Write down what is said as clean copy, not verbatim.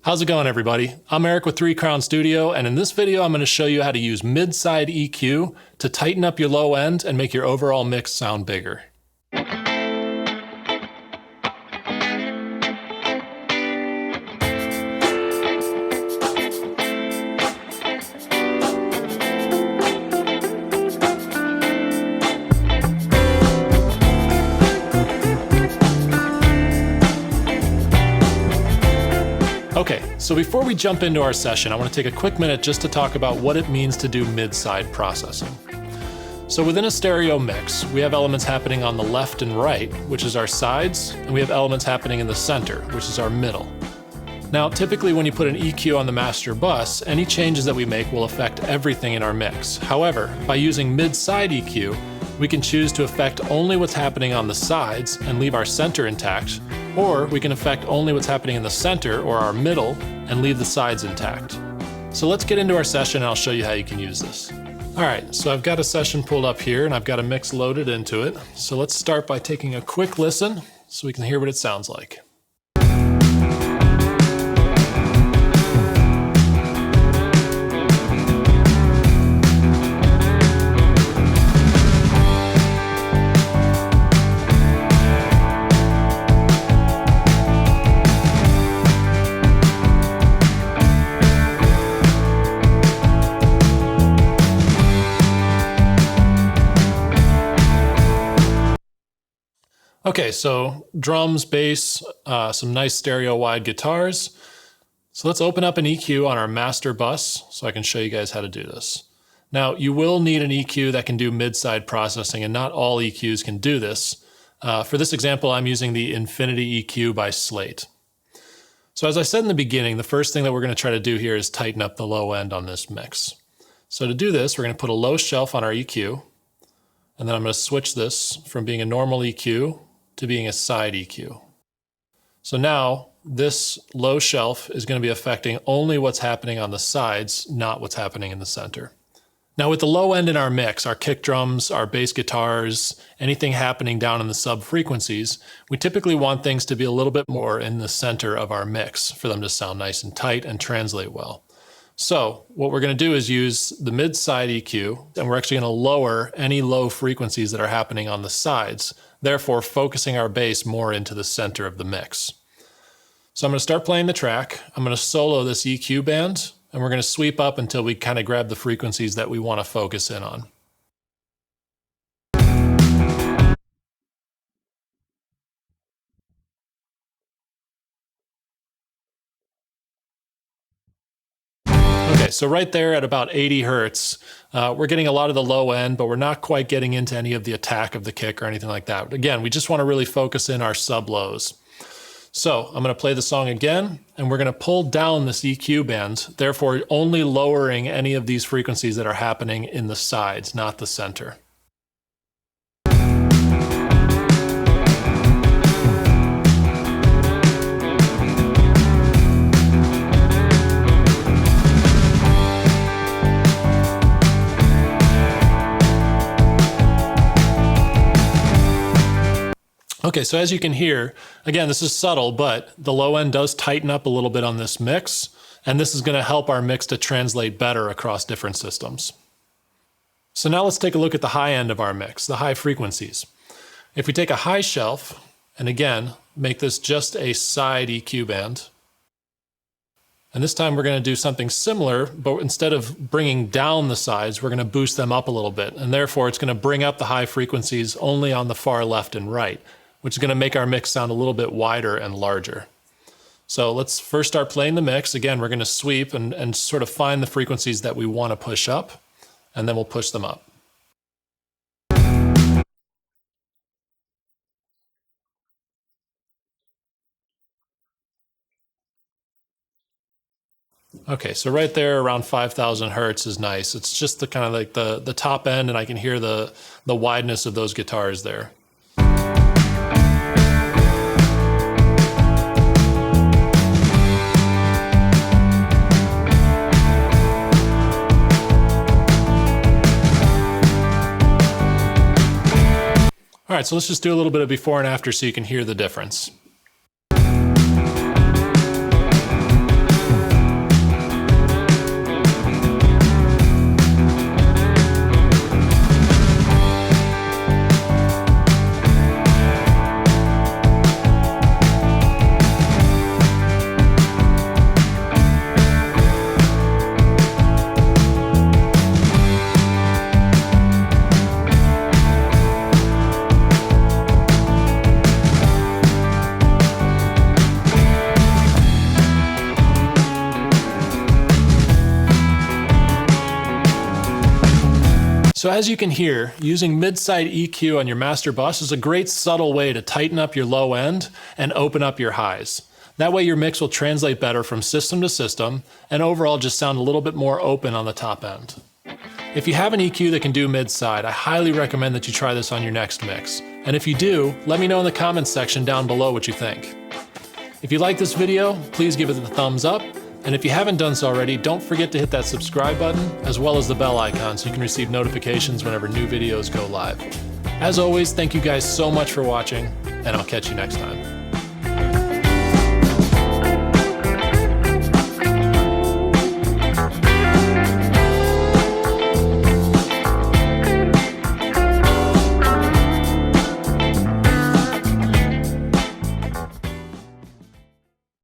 How's it going, everybody? I'm Eric with 3 Crown Studio, and in this video I'm going to show you how to use mid-side EQ to tighten up your low end and make your overall mix sound bigger. Okay, so before we jump into our session, I want to take a quick minute just to talk about what it means to do mid-side processing. So within a stereo mix, we have elements happening on the left and right, which is our sides, and we have elements happening in the center, which is our middle. Now, typically when you put an EQ on the master bus, any changes that we make will affect everything in our mix. However, by using mid-side EQ, we can choose to affect only what's happening on the sides and leave our center intact, or we can affect only what's happening in the center or our middle and leave the sides intact. So let's get into our session and I'll show you how you can use this. All right, so I've got a session pulled up here and I've got a mix loaded into it. So let's start by taking a quick listen so we can hear what it sounds like. Okay, so drums, bass, some nice stereo wide guitars. So let's open up an EQ on our master bus so I can show you guys how to do this. Now, you will need an EQ that can do mid-side processing, and not all EQs can do this. For this example, I'm using the Infinity EQ by Slate. So as I said in the beginning, the first thing that we're going to try to do here is tighten up the low end on this mix. So to do this, we're going to put a low shelf on our EQ, and then I'm going to switch this from being a normal EQ to being a side EQ. So now this low shelf is going to be affecting only what's happening on the sides, not what's happening in the center. Now with the low end in our mix, our kick drums, our bass guitars, anything happening down in the sub frequencies, we typically want things to be a little bit more in the center of our mix for them to sound nice and tight and translate well. So what we're going to do is use the mid-side EQ, and we're actually going to lower any low frequencies that are happening on the sides, therefore focusing our bass more into the center of the mix. So I'm going to start playing the track. I'm going to solo this EQ band, and we're going to sweep up until we kind of grab the frequencies that we want to focus in on. Okay, so right there at about 80 hertz, we're getting a lot of the low end, but we're not quite getting into any of the attack of the kick or anything like that. Again, we just want to really focus in our sub lows. So I'm going to play the song again, and we're going to pull down this EQ band, therefore only lowering any of these frequencies that are happening in the sides, not the center. Okay, so as you can hear, again, this is subtle, but the low end does tighten up a little bit on this mix, and this is going to help our mix to translate better across different systems. So now let's take a look at the high end of our mix, the high frequencies. If we take a high shelf, and again, make this just a side EQ band, and this time we're going to do something similar, but instead of bringing down the sides, we're going to boost them up a little bit, and therefore it's going to bring up the high frequencies only on the far left and right, which is going to make our mix sound a little bit wider and larger. So let's first start playing the mix. Again, we're going to sweep and sort of find the frequencies that we want to push up, and then we'll push them up. Okay, so right there around 5,000 hertz is nice. It's just the kind of like the top end, and I can hear the wideness of those guitars there. All right, so let's just do a little bit of before and after so you can hear the difference. So as you can hear, using mid-side EQ on your master bus is a great subtle way to tighten up your low end and open up your highs. That way your mix will translate better from system to system and overall just sound a little bit more open on the top end. If you have an EQ that can do mid-side, I highly recommend that you try this on your next mix. And if you do, let me know in the comments section down below what you think. If you like this video, please give it the thumbs up. And if you haven't done so already, don't forget to hit that subscribe button, as well as the bell icon so you can receive notifications whenever new videos go live. As always, thank you guys so much for watching, and I'll catch you next time.